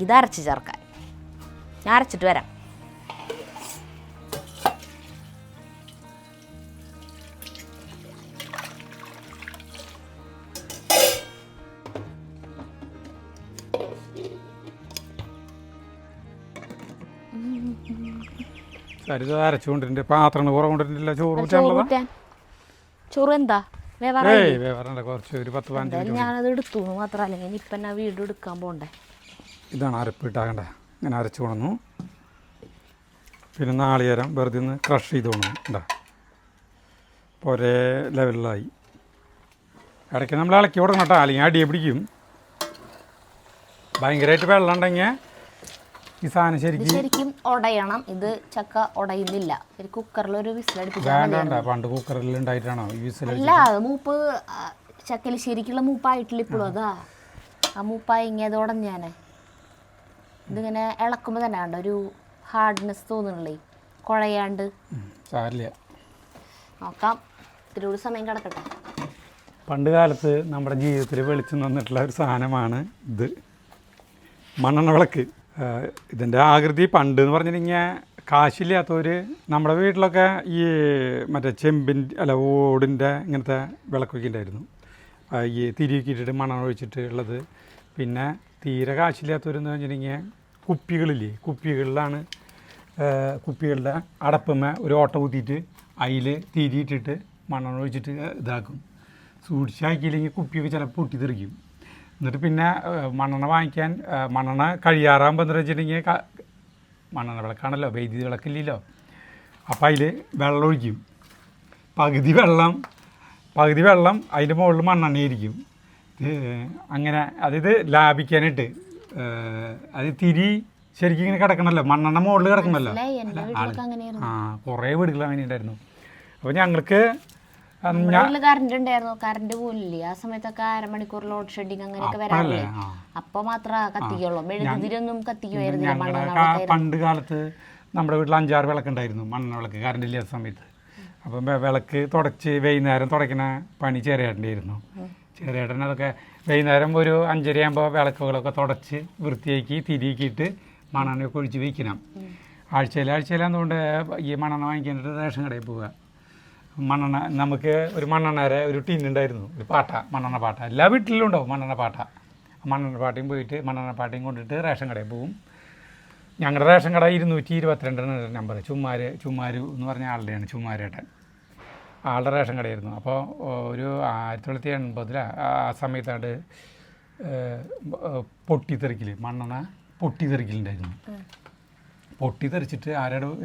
ഇത് അരച്ച് ചേർക്കാൻ. ഞാൻ അരച്ചിട്ട് വരാം. അരച്ചുകൊണ്ടിട്ടുണ്ട്. പാത്രം കുറവുകൊണ്ടിട്ടില്ല. ചോറ് എന്താ കുറച്ച് ഒരു 10-15 ഞാനത് എടുത്തു മാത്രം, അല്ലെങ്കിൽ ഇപ്പം ഞാൻ വീണ്ടും എടുക്കാൻ പോകണ്ടേ. ഇതാണ് അരപ്പ് ഇട്ടാകണ്ടേ. ഇങ്ങനെ അരച്ചു കൊണ്ടു. പിന്നെ നാളികേരം വെറുതെ ഒന്ന് ക്രഷ് ചെയ്ത് കൊണ്ടു. ഉണ്ടാ ഇപ്പോൾ ഒരേ ലെവലിലായി. ഇടയ്ക്ക് നമ്മൾ ഇളക്കി കൊടുക്കണം കേട്ടോ, അല്ലെങ്കിൽ അടിയെ പിടിക്കും. ഭയങ്കരമായിട്ട് വെള്ളം ഉണ്ടെങ്കിൽ ഈ സാധനം ശരിക്കും ഉടയണം. ഇത് ചക്ക ഉടയുന്നില്ല. ഒരു കുക്കറിലൊരു വിസിലടിപ്പിച്ചാൽ വേണ്ട. പണ്ട് കുക്കറിൽ ഉണ്ടായിട്ടാണോ ഈ വിസിൽ? അല്ല, മൂപ്പ് ചക്കയിൽ ശരിക്കുള്ള മൂപ്പായിട്ടില്ല ഇപ്പോഴും. അതാ ആ മൂപ്പായി ഇങ്ങേതോടെ ഞാൻ ഇതിങ്ങനെ ഇളക്കുമ്പോൾ തന്നെ കണ്ട ഒരു ഹാർഡ്നെസ് തോന്നുന്നില്ലേ, കുഴയാണ്ട്. സാരില്ല, നോക്കാം. ഇത്തിരി കൂടി സമയം കിടക്കട്ടെ. പണ്ട് കാലത്ത് നമ്മുടെ ജീവിതത്തിൽ വെളിച്ചം തന്നിട്ടുള്ള ഒരു സാധനമാണ് ഇത്, മണ്ണെണ്ണ വിളക്ക്. ഇതിൻ്റെ ആകൃതി പണ്ട് എന്ന് പറഞ്ഞിട്ടുണ്ടെങ്കിൽ കാശില്ലാത്തവർ നമ്മുടെ വീട്ടിലൊക്കെ ഈ മറ്റേ ഓടിൻ്റെ ഇങ്ങനത്തെ വിളക്കൊക്കെ ഉണ്ടായിരുന്നു. ഈ തിരിയൊക്കെ ഇട്ടിട്ട് മണ്ണെണ്ണ ഒഴിച്ചിട്ട് ഉള്ളത്. പിന്നെ തീരെ കാശില്ലാത്തവരെന്ന് വെച്ചിട്ടുണ്ടെങ്കിൽ കുപ്പികളില്ലേ, കുപ്പികളുടെ അടപ്പുമ്മ ഒരു ഓട്ട കുത്തിയിട്ട് അതിൽ തിരിയിട്ടിട്ട് മണ്ണെണ്ണ ഒഴിച്ചിട്ട് ഇതാക്കും. സൂക്ഷിച്ചാക്കിയില്ലെങ്കിൽ കുപ്പിയൊക്കെ ചിലപ്പോൾ പൊട്ടിത്തെറിക്കും. എന്നിട്ട് പിന്നെ മണ്ണെണ്ണ വാങ്ങിക്കാൻ മണ്ണെണ്ണ കഴിയാറാകുമ്പോൾ എന്താ വെച്ചിട്ടുണ്ടെങ്കിൽ മണ്ണെണ്ണ വിളക്കാണല്ലോ, വൈദ്യുതി വിളക്കില്ലല്ലോ. അപ്പോൾ അതിൽ വെള്ളം ഒഴിക്കും. പകുതി വെള്ളം അതിൻ്റെ മുകളിൽ മണ്ണെണ്ണയായിരിക്കും. അങ്ങനെ അതായത് ലാഭിക്കാനായിട്ട്. അത് തിരി ശരിക്കും ഇങ്ങനെ കിടക്കണമല്ലോ, മണ്ണെണ്ണ മുകളിൽ കിടക്കണമല്ലോ. കുറേ വീടുകൾ അങ്ങനെ ഉണ്ടായിരുന്നു. അപ്പോൾ ഞങ്ങൾക്ക് കറണ്ട് ഉണ്ടായിരുന്നു. കറണ്ട് പോലില്ലേ ആ സമയത്തൊക്കെ അരമണിക്കൂർ ലോഡ് ഷെഡിങ് അങ്ങനെയൊക്കെ വരാറില്ലേ, അപ്പൊ മാത്രമേ കത്തിക്കുള്ളൂ. മെഴുകുതിരിയൊന്നും കത്തിക്കുമായിരുന്നില്ല. പണ്ട് കാലത്ത് നമ്മുടെ വീട്ടിൽ 5-6 വിളക്കുണ്ടായിരുന്നു, മണ്ണെണ്ണ വിളക്ക്, കറണ്ട് ഇല്ലാത്ത സമയത്ത്. അപ്പം വിളക്ക് തുടച്ച് വൈകുന്നേരം തുടയ്ക്കുന്ന പണി ചെറിയേട്ടൻ്റെ ആയിരുന്നു. ചെറിയേട്ടൻ അതൊക്കെ വൈകുന്നേരം ഒരു 5:30 ആകുമ്പോൾ വിളക്കുകളൊക്കെ തുടച്ച് വൃത്തിയാക്കി തിരിക്കിയിട്ട് മണ്ണെണ്ണയൊക്കെ ഒഴിച്ച് വയ്ക്കണം. ആഴ്ചയിലാണെന്നുകൊണ്ട് ഈ മണ്ണെണ്ണ വാങ്ങിക്കാനായിട്ട് റേഷൻ കടയിൽ പോവുക. മണ്ണെണ്ണ നമുക്ക് ഒരു മണ്ണെണ്ണയുടെ ഒരു ടിന്നുണ്ടായിരുന്നു, ഒരു പാട്ട, മണ്ണെണ്ണ പാട്ട. എല്ലാ വീട്ടിലും ഉണ്ടാവും മണ്ണെണ്ണ പാട്ട. മണ്ണെണ്ണ പാട്ടയും പോയിട്ട് മണ്ണെണ്ണ പാട്ടയും കൊണ്ടിട്ട് റേഷൻ കടയിൽ പോവും. ഞങ്ങളുടെ റേഷൻ കട 222 നമ്പർ, ചുമ്മാര് എന്ന് പറഞ്ഞ ആളുടെയാണ്, ചുമ്മാരേട്ടൻ. ആളുടെ റേഷൻ കടയായിരുന്നു. അപ്പോൾ ഒരു 1980 ആ സമയത്താണ്ട് പൊട്ടിത്തെറിക്കൽ, മണ്ണെണ്ണ പൊട്ടിത്തെറിക്കലുണ്ടായിരുന്നു. പൊട്ടിത്തെറിച്ചിട്ട്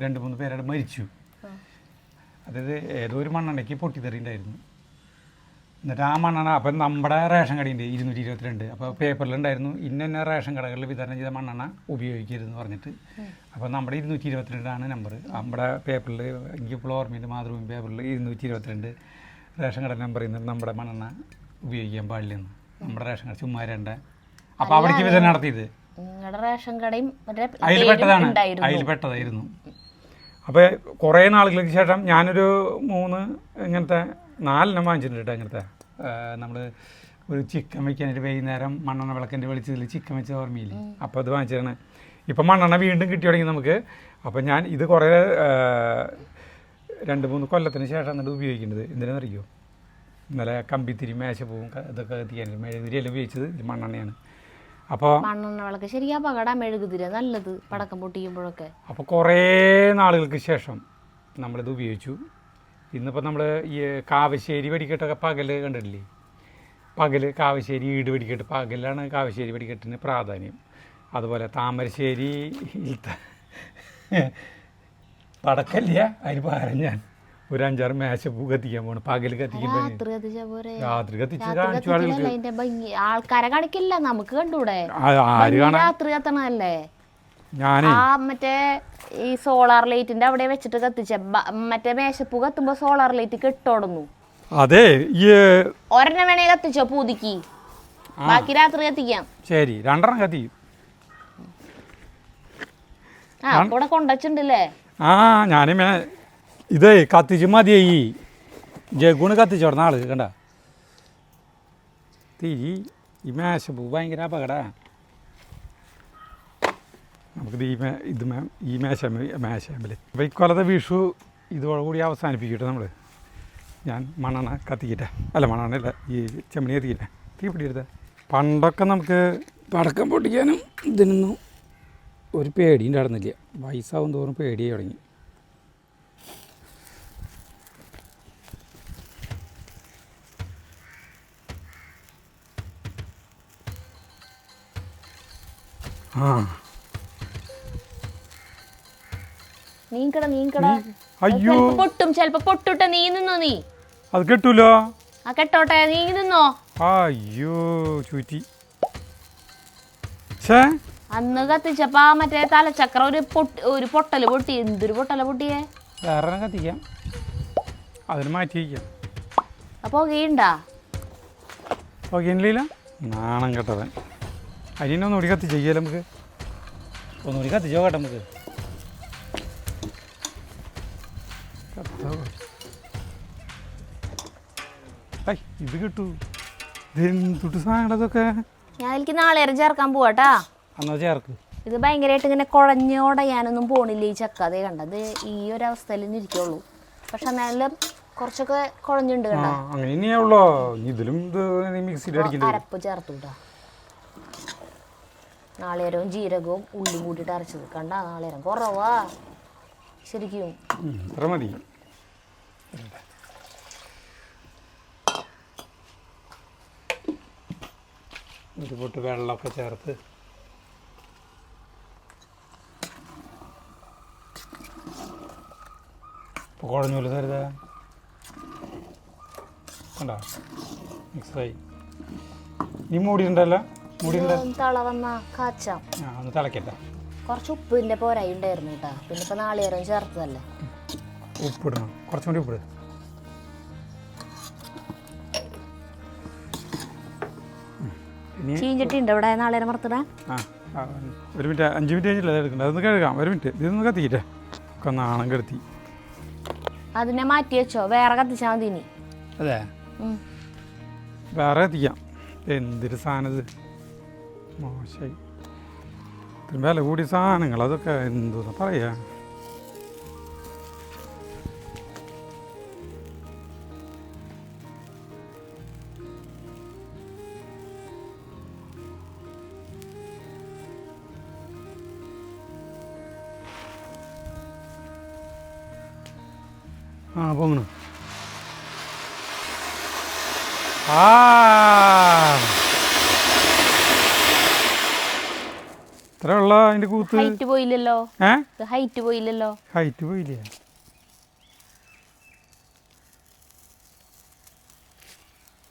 2-3 പേരാട് മരിച്ചു. അതായത് ഏതോ ഒരു മണ്ണെണ്ണയ്ക്ക് പൊട്ടിത്തെറിയുണ്ടായിരുന്നു. എന്നിട്ട് ആ മണ്ണെണ്ണ അപ്പം നമ്മുടെ റേഷൻ കടയുണ്ട് 222. അപ്പോൾ പേപ്പറിലുണ്ടായിരുന്നു ഇന്ന റേഷൻ കടകളിൽ വിതരണം ചെയ്ത മണ്ണെണ്ണ ഉപയോഗിക്കരുതെന്ന് പറഞ്ഞിട്ട്. അപ്പോൾ നമ്മുടെ 222 നമ്പർ. നമ്മുടെ പേപ്പറിൽ എനിക്കിപ്പോൾ ഓർമ്മയുണ്ട്, മാതൃഭൂമി പേപ്പറിൽ 222 റേഷൻ കട നമ്പർ ചെയ്യുന്നത് നമ്മുടെ മണ്ണെണ്ണ ഉപയോഗിക്കാൻ പാടില്ലെന്ന്. നമ്മുടെ റേഷൻ കട ചുമ്മാരണ്ട. അപ്പോൾ അവിടേക്ക് വിതരണം നടത്തിയത് റേഷൻ കടയും അതിൽപ്പെട്ടതായിരുന്നു. അപ്പോൾ കുറേ നാളുകൾക്ക് ശേഷം ഞാനൊരു 3 ഇങ്ങനത്തെ 4 വാങ്ങിച്ചിട്ടുണ്ട് കേട്ടോ. ഇങ്ങനത്തെ നമ്മൾ ഒരു ചിക്കൻ വയ്ക്കാനായിട്ട് വൈകുന്നേരം മണ്ണെണ്ണ വിളക്കിൻ്റെ വെളിച്ചത്തിൽ ചിക്കൻ വെച്ച ഓർമ്മയില്ലേ, അപ്പോൾ അത് വാങ്ങിച്ചതാണ്. ഇപ്പം മണ്ണെണ്ണ വീണ്ടും കിട്ടി തുടങ്ങി നമുക്ക്. അപ്പം ഞാൻ ഇത് കുറേ 2-3 കൊല്ലത്തിന് ശേഷം എന്നിട്ട് ഉപയോഗിക്കേണ്ടത്. എന്തിനാണെന്നറിയോ? ഇന്നലെ കമ്പിത്തിരി മേശപ്പൂവും ഇതൊക്കെ കത്തിക്കാനായിട്ട് മെഴുകുതിരിയെല്ലാം ഉപയോഗിച്ചത് മണ്ണെണ്ണയാണ്. അപ്പോൾ മണ്ണെണ്ണ വിളക്ക് ശരിയാ പകടാ, മെഴുകുതിരി നല്ലത് പടക്കം പൊട്ടിക്കുമ്പോഴൊക്കെ. അപ്പോൾ കുറേ നാളുകൾക്ക് ശേഷം നമ്മളിത് ഉപയോഗിച്ചു. ഇന്നിപ്പോൾ നമ്മൾ ഈ കാവശ്ശേരി വെടിക്കെട്ടൊക്കെ പകൽ കണ്ടിട്ടില്ലേ? പകൽ കാവശ്ശേരി ഈട് വെടിക്കെട്ട് പകലാണ് കാവശ്ശേരി വെടിക്കെട്ടിന് പ്രാധാന്യം. അതുപോലെ താമരശ്ശേരി പടക്കല്ല, അതിന് പകരം ഞാൻ ഒരു 5-6 മേശപ്പൂ കത്തിക്കാൻ പോകണം. പകൽ കത്തിക്കുമ്പോൾ രാത്രി കത്തിച്ച് കാണിച്ചു ആളുകൾക്ക്. ആൾക്കാരെ കാണിക്കില്ല, നമുക്ക് കണ്ടൂടെ? ആര് കാണാൻ? രാത്രി കത്തണല്ലേ. ഞാനേ മറ്റേ ഈ സോളാർ ലൈറ്റിന്റെ അവിടെ വെച്ചിട്ട് കത്തിച്ച മറ്റേ മേശപ്പൂ കത്തുമ്പോ സോളാർ ലൈറ്റ് കെട്ടോടുന്നു. അതെ, ഈ ഒരെണ്ണം വേണേ കത്തിച്ചോ പൂതിക്ക്, ബാക്കി രാത്രി കത്തിക്കാം. ശരി, 2 കത്തിക്കും. ഇവിടെ കൊണ്ടുവച്ചിട്ടുണ്ടല്ലേ? ഞാനും ഇതേ കത്തിച്ച് മതിയായി. ജഗുണ് കത്തിച്ചോടുന്ന ആള് കണ്ട തിരി. ഈ മേശപ്പൂ ഭയങ്കര അപകടാ. നമുക്കിത് ഈ മേശാമ്പിൽ അപ്പോൾ ഇക്കൊല്ലത്തെ വിഷു ഇതോടുകൂടി അവസാനിപ്പിക്കട്ടെ നമ്മൾ. ഞാൻ മണ്ണെണ്ണ കത്തിക്കട്ടെ, അല്ല മണ്ണെണ്ണ ഈ ചെമ്മണി കത്തിക്കട്ടെ, തീ പിടിയെടുത്ത. പണ്ടൊക്കെ നമുക്ക് പടക്കം പൊട്ടിക്കാനും ഇതിനൊന്നും ഒരു പേടി ഉണ്ടായിരുന്നില്ല. വയസ്സാവും തോറും പേടിയായി തുടങ്ങി. അയ്യോ പൊട്ടും, ചിലപ്പോ പൊട്ടുട്ടെ. നീ നിന്നോ, നീ അത് കെട്ടൂലോ. കെട്ടോട്ടെ, നീ നിന്നോ. അയ്യോ ചൂറ്റി. അന്ന് കത്തിച്ചപ്പോ മറ്റേ തലച്ചക്ര ഒരു പൊട്ടല് പൊട്ടി. എന്തൊരു പൊട്ടല പൊട്ടിയേ. വേറെ കത്തിക്കാം, അതിന് മാറ്റി വയ്ക്കാം. അപ്പൊ പുകയുണ്ടാ? പുകയില്ല, നാണം കേട്ടവൻ. അതിനൊന്നുകൂടി കത്തിച്ച് ചെയ്യാം, നമുക്ക് ഒന്നുകൂടി കത്തിച്ചോ കേട്ടോ. നമുക്ക് ഇത് കിട്ടൂ. ഇതെന്തുട്ട് സാധനങ്ങളതൊക്കെ. ഞാൻ എനിക്ക് നാളെ ചേർക്കാൻ പോവാട്ടാ. എന്നാ ചേർക്ക്. ഇത് ഭയങ്കരമായിട്ട് ഇങ്ങനെ കുഴഞ്ഞോടയാനൊന്നും പോണില്ല ഈ ചക്ക. അതേ കണ്ടത് ഈ ഒരു അവസ്ഥയിൽ ഇരിക്കുള്ളൂ. പക്ഷെ എന്നാലും കുറച്ചൊക്കെ കുഴഞ്ഞുണ്ട് കണ്ട. അങ്ങനെ ഇനിയുള്ളോ? ഇതിലും മിക്സിയിൽ അരപ്പ് ചേർത്തുട്ടാ. നാളികേരവും ജീരകവും ഉള്ളിയും കൂട്ടിയിട്ട് അരച്ചത് കണ്ട. നാളികേരം കുറവാ ശരിക്കും. മതി. ഇത് പൊട്ട് വെള്ളമൊക്കെ ചേർത്ത് ഇപ്പോൾ കുഴഞ്ഞൂല തരുതാ കണ്ടോ, മിക്സായി. നീ മൂടിയിട്ടുണ്ടല്ലോ, തള വന്ന കാച്ചാം. ഒന്ന് തിളക്കട്ടെ. കുറച്ച് ഉപ്പിന്റെ പോരായി ഉണ്ടായിരുന്നു കേട്ടാ. പിന്നെ ഇപ്പൊ നാളികേരം ചേർത്തതല്ലേ. ഉപ്പിടണം, കുറച്ചും കൂടി ഉപ്പിട്. ചീഞ്ചട്ടി ഉണ്ട് ഇവിടെ നാളികേരം വറുത്തിടാൻ. ഒരു മിനിറ്റ്, 5 മിനിറ്റ് കഴിഞ്ഞില്ല എടുക്കണ്ട. അതൊന്ന് കഴുകാം. ഒരു മിനിറ്റ്, ഇതൊന്ന് കത്തിക്കിട്ടെ. ഒക്കെ നാണം കെടുത്തി. അതിനെ മാറ്റി വെച്ചോ, വേറെ കത്തിച്ചാൽ മതി ഇനി. അതെ, വേറെ എത്തിക്കാം. എന്തൊരു സാധനം ഇത്, മോശമായി. ഇത്രയും വില കൂടിയ സാധനങ്ങൾ അതൊക്കെ എന്തോന്നാ പറയാ. ആ പോകണം. ഇത്ര ഉള്ള അതിന്റെ കൂത്ത്. ഹൈറ്റ് പോയില്ലല്ലോ. ഹൈറ്റ് പോയില്ലല്ലോ. ഹൈറ്റ് പോയില്ലേ?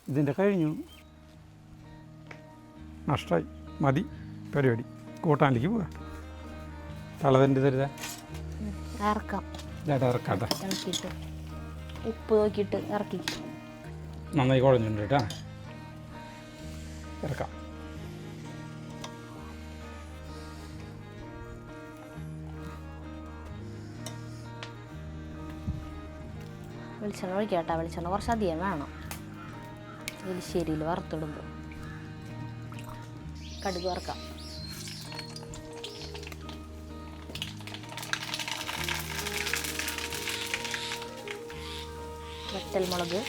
ഇതിന്റെ കഴിഞ്ഞു, നഷ്ടമായി. മതി പരിപാടി. കൂട്ടാനിലേക്ക് പോവാ. തളവൻ്റെ തരുതാ ഇറക്കാം. ഇറക്കാട്ടെ. ഇറക്കിയിട്ട് ഉപ്പ് നോക്കിയിട്ട് ഇറക്കി. നന്നായി കുഴഞ്ഞിട്ടുണ്ട് കേട്ടാ. ഇറക്കാം. വെളിച്ചെണ്ണ ഒഴിക്കാട്ടോ. വെളിച്ചെണ്ണ കുറച്ച് അധികം വേണം എലിശ്ശേരിയിൽ വറുത്തിടുമ്പോൾ. കടുക് വറുക്കാം. വറ്റൽമുളക്,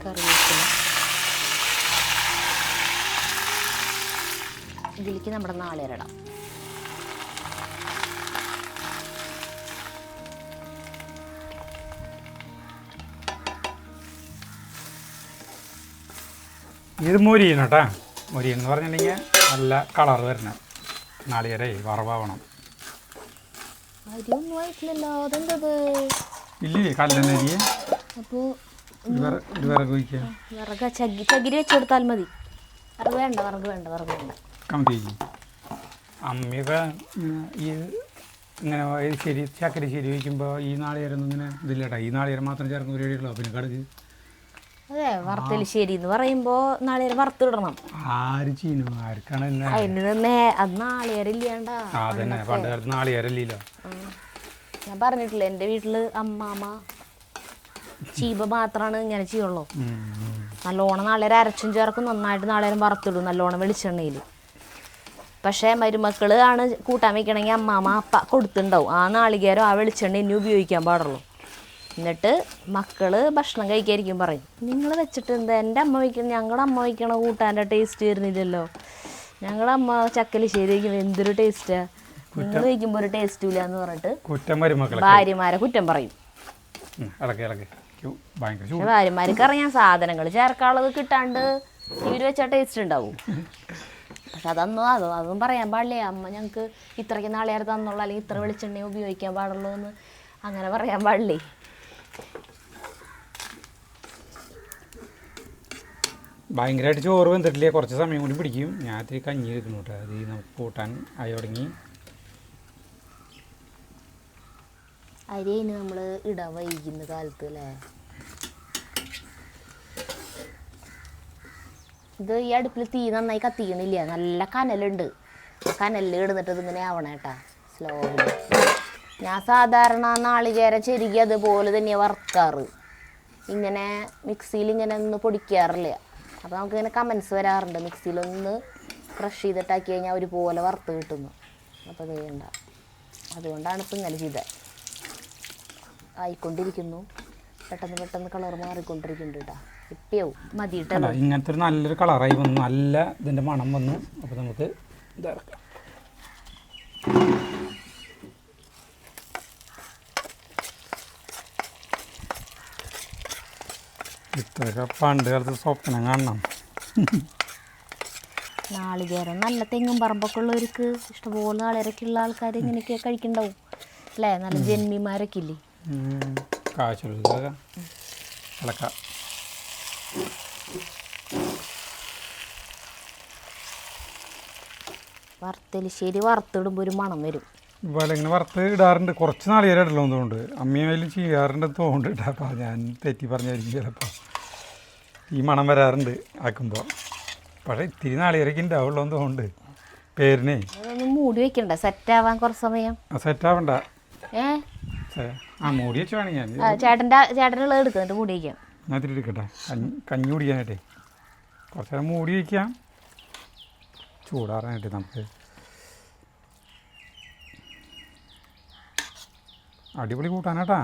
കറിവേപ്പില, ഇതിലേക്ക് നമ്മുടെ നാളികേരം. ഇത് മൊരിയണം കേട്ടാ. മൊരിയൻ എന്ന് പറഞ്ഞിട്ടുണ്ടെങ്കിൽ നല്ല കളർ വരണം. നാളികേരേ വറവാവണം. അരിയൊന്നും ആയിട്ടില്ലല്ലോ. അതെന്തത്? ഇല്ലേ കല്ലനരിയെ. അപ്പോൾ ഒരു വിറക് വയ്ക്കുക. വിറക് ചകിരി വെച്ച് കൊടുത്താൽ മതി. വിറക് വേണ്ട, വിറക് വേണ്ട, വിറക് വേണ്ട. കമ്പി അമ്മയൊക്കെ ഈ ഇങ്ങനെ ശരി ചക്കര ശരി വയ്ക്കുമ്പോൾ ഈ നാളികേരൊന്നും ഇങ്ങനെ ഇതില്ലട്ടാ. ഈ നാളികേരം മാത്രം ചേർക്കുന്ന പരിപാടിയുള്ളൂ. പിന്നെ കടുക്. അതെ, വറുത്തലിശ്ശേരി എന്ന് പറയുമ്പോൾ നാളികേരം വറുത്തിടണം. ആര് ചെയ്യുന്നു? ആർക്കാണ് അതിന് അത് നാളികേരം ഇല്ലാണ്ട. അതന്നെ പണ്ട് കാലത്ത് നാളികേരല്ലോ. ഞാൻ പറഞ്ഞിട്ടില്ല, എൻ്റെ വീട്ടിൽ അമ്മാമ്മ ചീപ മാത്രമാണ് ഇങ്ങനെ ചെയ്യുള്ളൂ. നല്ലോണം നാളികേരം അരച്ചും ചേർക്കും, നന്നായിട്ട് നാളികേരം വറുത്തിടും നല്ലോണം വെളിച്ചെണ്ണയിൽ. പക്ഷേ മരുമക്കൾ ആണ് കൂട്ടാൻ വയ്ക്കണമെങ്കിൽ അമ്മാമ്മ അപ്പ കൊടുത്തിട്ടുണ്ടാവും. ആ നാളികേരം ആ വെളിച്ചെണ്ണ ഇനി ഉപയോഗിക്കാൻ പാടുള്ളൂ. എന്നിട്ട് മക്കൾ ഭക്ഷണം കഴിക്കായിരിക്കും പറയും, നിങ്ങൾ വെച്ചിട്ട് എന്താ എൻ്റെ അമ്മ വയ്ക്കണം, ഞങ്ങളുടെ അമ്മ വയ്ക്കണ കൂട്ടാൻ്റെ ടേസ്റ്റ് വരുന്നില്ലല്ലോ, ഞങ്ങളുടെ അമ്മ ചക്കലിശ്ശേരി വയ്ക്കുന്നത് എന്തൊരു ടേസ്റ്റാണ്, നിങ്ങൾ വയ്ക്കുമ്പോൾ ഒരു ടേസ്റ്റും ഇല്ല എന്ന് പറഞ്ഞിട്ട് ഭാര്യമാരെ കുറ്റം പറയും. ഭാര്യമാർക്ക് അറിയാം സാധനങ്ങൾ ചേർക്കാനുള്ളത് കിട്ടാണ്ട് ഇവർ വെച്ചാൽ ടേസ്റ്റ് ഉണ്ടാവും. പക്ഷെ അതൊന്നും പറയാൻ പാടില്ലേ. അമ്മ ഞങ്ങൾക്ക് ഇത്രയ്ക്ക് നാളികേരം തന്നുള്ളൂ, അല്ലെങ്കിൽ ഇത്ര വെളിച്ചെണ്ണ ഉപയോഗിക്കാൻ പാടുള്ളൂ എന്ന് അങ്ങനെ പറയാൻ പാടില്ലേ. ഭയങ്കരമായിട്ട് ചോറ് വെന്തിട്ടില്ലേ, കുറച്ച് സമയം കൂടി പിടിക്കും. ഞാൻ ഇത്തിരി കഞ്ഞി വെക്കണം കേട്ടോ. അത് നമുക്ക് കൂട്ടാൻ ആയി തുടങ്ങി. അരി അതിന് നമ്മൾ ഇടാൻ വൈകുന്ന കാലത്ത് അല്ലേ. ഇത് ഈ അടുപ്പിൽ തീ നന്നായി കത്തിക്കണില്ല, നല്ല കനലുണ്ട്. കനലിൽ ഇടുന്നിട്ട് ഇതിങ്ങനെ ആവണേട്ടാ സ്ലോവിൽ. ഞാൻ സാധാരണ നാളികേരം ചെരുകി അതുപോലെ തന്നെയാണ് വറുക്കാറ്. ഇങ്ങനെ മിക്സിയിൽ ഇങ്ങനെ ഒന്ന് പൊടിക്കാറില്ല. അപ്പോൾ നമുക്കിങ്ങനെ കമൻസ് വരാറുണ്ട്, മിക്സിയിലൊന്ന് ക്രഷ് ചെയ്തിട്ടാക്കി കഴിഞ്ഞാൽ ഒരുപോലെ വറുത്ത് കിട്ടുന്നു. അപ്പോൾ അത് വേണ്ട, അതുകൊണ്ടാണ് ഇപ്പം ഇങ്ങനെ ചെയ്തത്. ആയിക്കൊണ്ടിരിക്കുന്നു, പെട്ടെന്ന് പെട്ടെന്ന് കളർ മാറിക്കൊണ്ടിരിക്കുന്നുണ്ട് കേട്ടോ. ഇപ്പയാവും മതി കേട്ടോ. ഇങ്ങനത്തെ ഒരു നല്ലൊരു കളറായി വന്നു, നല്ല ഇതിൻ്റെ മണം വന്നു. അപ്പോൾ നമുക്ക് ഇതാക്കാം. ഇത്രയൊക്കെ പണ്ട് കാലത്ത് സ്വപ്നം കാണണം. നാളികേരം നല്ല തെങ്ങും പറമ്പൊക്കെ ഉള്ളവർക്ക് ഇഷ്ടംപോലെ നാളികേരമൊക്കെ ഉള്ള ആൾക്കാർ ഇങ്ങനെയൊക്കെ കഴിക്കണ്ടാവും അല്ലേ. നല്ല ജന്മിമാരൊക്കെ ഇല്ലേ. കാശുള്ള ഇളക്കാം. വറുത്തലിശ്ശേരി വറുത്തിടുമ്പോൾ ഒരു മണം വരും. ഇതുപോലെ ഇങ്ങനെ വറുത്ത് ഇടാറുണ്ട്. കുറച്ച് നാളികേരം ഇടല്ലോ തോന്നുന്നുണ്ട്. അമ്മയും ചെയ്യാറുണ്ട് തോന്നുന്നുണ്ട്. അപ്പോൾ ഞാൻ തെറ്റി പറഞ്ഞായിരിക്കും ചിലപ്പോൾ. ഈ മണം വരാറുണ്ട് ആക്കുമ്പോൾ. പക്ഷേ ഇത്തിരി നാളികേരൊക്കെ ഉണ്ടാവുള്ളൂ എന്ന് തോന്നുന്നുണ്ട് പേരിനെ. അതൊന്ന് മൂടി വെക്കണ്ട, സെറ്റാവാൻ കുറച്ച് സമയം. സെറ്റാവണ്ട. ഏ ആ മൂടി വെച്ച് വേണം ഞാൻ ചേട്ടനുള്ളത് എടുക്കുന്നുണ്ട് മൂടി വയ്ക്കാം. ഞാൻ ഇത്തിരി എടുക്കട്ടെ കഞ്ഞി കുടിക്കാനായിട്ടേ കുറച്ച് നേരം മൂടി വയ്ക്കാം ചൂടാറാനായിട്ട് നമുക്ക്. അടിപൊളി കൂട്ടാനാട്ടാ.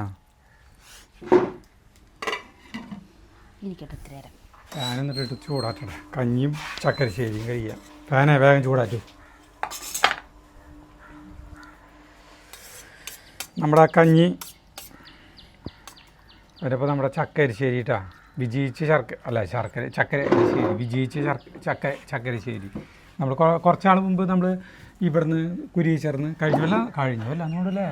ഇരിക്കട്ടെ ഇത്തിരി നേരം. ഫാൻ എന്നിട്ട് ചൂടാറ്റട്ടെ. കഞ്ഞിയും ചക്കരശ്ശേരിയും കഴിക്കാം. ഫാനെ വേഗം ചൂടാറ്റു. നമ്മുടെ കഞ്ഞി വരപ്പോൾ നമ്മുടെ ചക്കരശ്ശേരി കേട്ടാ. വിജയിച്ച് ചക്കരശ്ശേരി വിജയിച്ച് ചക്കരശ്ശേരി. നമ്മൾ കുറച്ചാൾ മുമ്പ് നമ്മൾ ഇവിടുന്ന് കുരിയിച്ചേർന്ന് കഴിഞ്ഞല്ല എന്നോടല്ലേ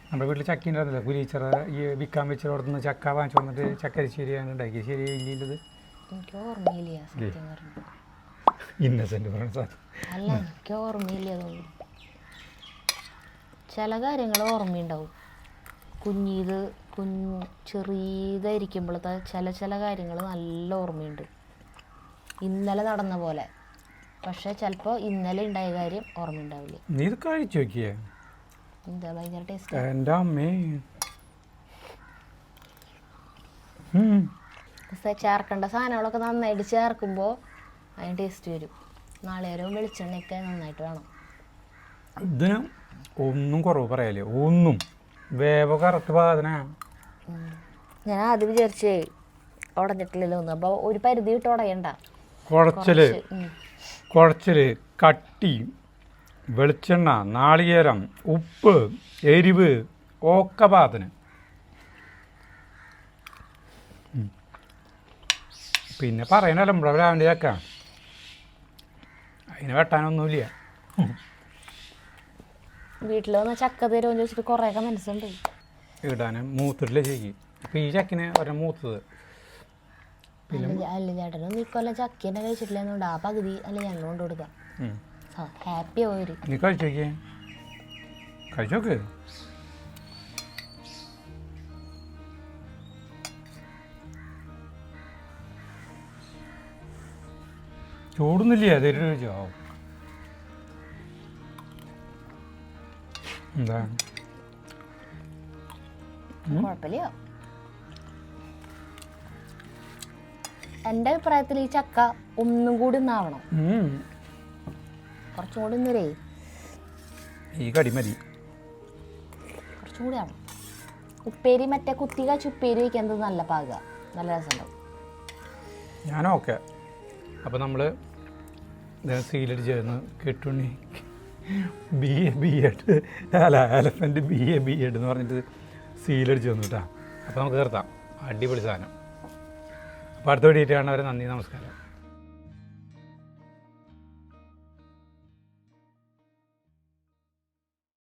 നമ്മുടെ വീട്ടിൽ ചക്ക ഉണ്ടായിരുന്നില്ല. കുരിയിച്ചറ ഈ വിൽക്കാൻ വെച്ചിട്ട് അവിടെ നിന്ന് ചക്ക വാങ്ങിച്ചു വന്നിട്ട് ചക്കരശ്ശേരിയാണ് ഉണ്ടാക്കി. ശരിയില്ലത് എനിക്ക് ഓർമ്മയില്ല സത്യം പറഞ്ഞു. ഇന്നസെന്റ് പറഞ്ഞ സാർ അല്ല എനിക്ക് ഓർമ്മയില്ല. ചില കാര്യങ്ങൾ ഓർമ്മയുണ്ടാവും. ചെറിയതായിരിക്കുമ്പോഴത്തെ ചില കാര്യങ്ങൾ നല്ല ഓർമ്മയുണ്ട്. ഇന്നലെ നടന്ന പോലെ. പക്ഷെ ചിലപ്പോൾ ഇന്നലെ ഉണ്ടായ കാര്യം ഓർമ്മയുണ്ടാവില്ല. നീ ഇത് കഴിച്ചു നോക്കിയേ? എന്താ ഭയങ്കര ടേസ്റ്റ്. എൻ്റെ അമ്മേ ചേർക്കേണ്ട സാധനങ്ങളൊക്കെ നന്നായിട്ട് ചേർക്കുമ്പോൾ അതിന് ടേസ്റ്റ് വരും. നാളികേരവും വെളിച്ചെണ്ണയൊക്കെ നന്നായിട്ട് വേണം. ഇതിന് ഒന്നും കുറവ് പറയാല്ലേ. ഒന്നും വേവ കറക്റ്റ് പാകത്തിനാണ്. ഞാൻ ആദ്യം വിചാരിച്ചേ ഉടഞ്ഞിട്ടില്ലല്ലോ ഒന്ന്. അപ്പോൾ ഒരു പരിധി വിട്ട് ഉടയണ്ട. കുഴച്ചല് കട്ടി വെളിച്ചെണ്ണ നാളികേരം ഉപ്പ് എരിവ് ഒക്കെ പാകത്തിന്. പിന്നെ പറയണല്ലോ നമ്മുടെ രാവിലെ ചക്ക അതിന് വെട്ടാനൊന്നുമില്ല. വീട്ടിൽ വന്ന് ചക്ക തരുമെന്ന് ചോദിച്ചിട്ട് കുറേയൊക്കെ മനസ്സുണ്ട് ഇടാനും മൂത്തിട്ടില്ല ശരിക്കും. ഇപ്പം ഈ ചക്കിന് ഒരെണ്ണം മൂത്തത്. അല്ല ചേട്ടനൊന്നും ഇക്കൊല്ലം ചക്കേനെ കഴിച്ചിട്ടില്ലെന്നുണ്ട്. ആ പകുതി അല്ല ഞങ്ങൾ കൊണ്ട് കൊടുക്കാം. ഹാപ്പി ആവര്. നീ കഴിച്ചു നോക്കിയേ. കഴിച്ചോക്ക്. ചൂടുന്നില്ലേ? അതൊരു ചോദിച്ചോ എന്താ? കുഴപ്പമില്ല. എൻ്റെ അഭിപ്രായത്തിൽ ഈ ചക്ക ഒന്നും കൂടി ഒന്നാവണം. കുറച്ചും കൂടി ഒന്നരേ ഈ കടി മതി. കുറച്ചും കൂടി ആവണം. ഉപ്പേരി മറ്റേ കുത്തി കാച്ച് ഉപ്പേരി വയ്ക്കുന്നത് നല്ല പാക, നല്ല രസമുണ്ടാവും. ഞാൻ ഓക്കെ. അപ്പോൾ നമ്മൾ സീലടിച്ചായിരുന്നു കെട്ടുണ്ണി BA അല്ല എലഫൻറ്റ് BA എന്ന് പറഞ്ഞിട്ട് സീലടിച്ച് തന്നു കേട്ടോ. അപ്പോൾ നമുക്ക് നിർത്താം. അടിപൊളി സാധനം. അപ്പോൾ അടുത്ത വീഡിയോ കാണുന്നവരെ നന്ദി, നമസ്കാരം.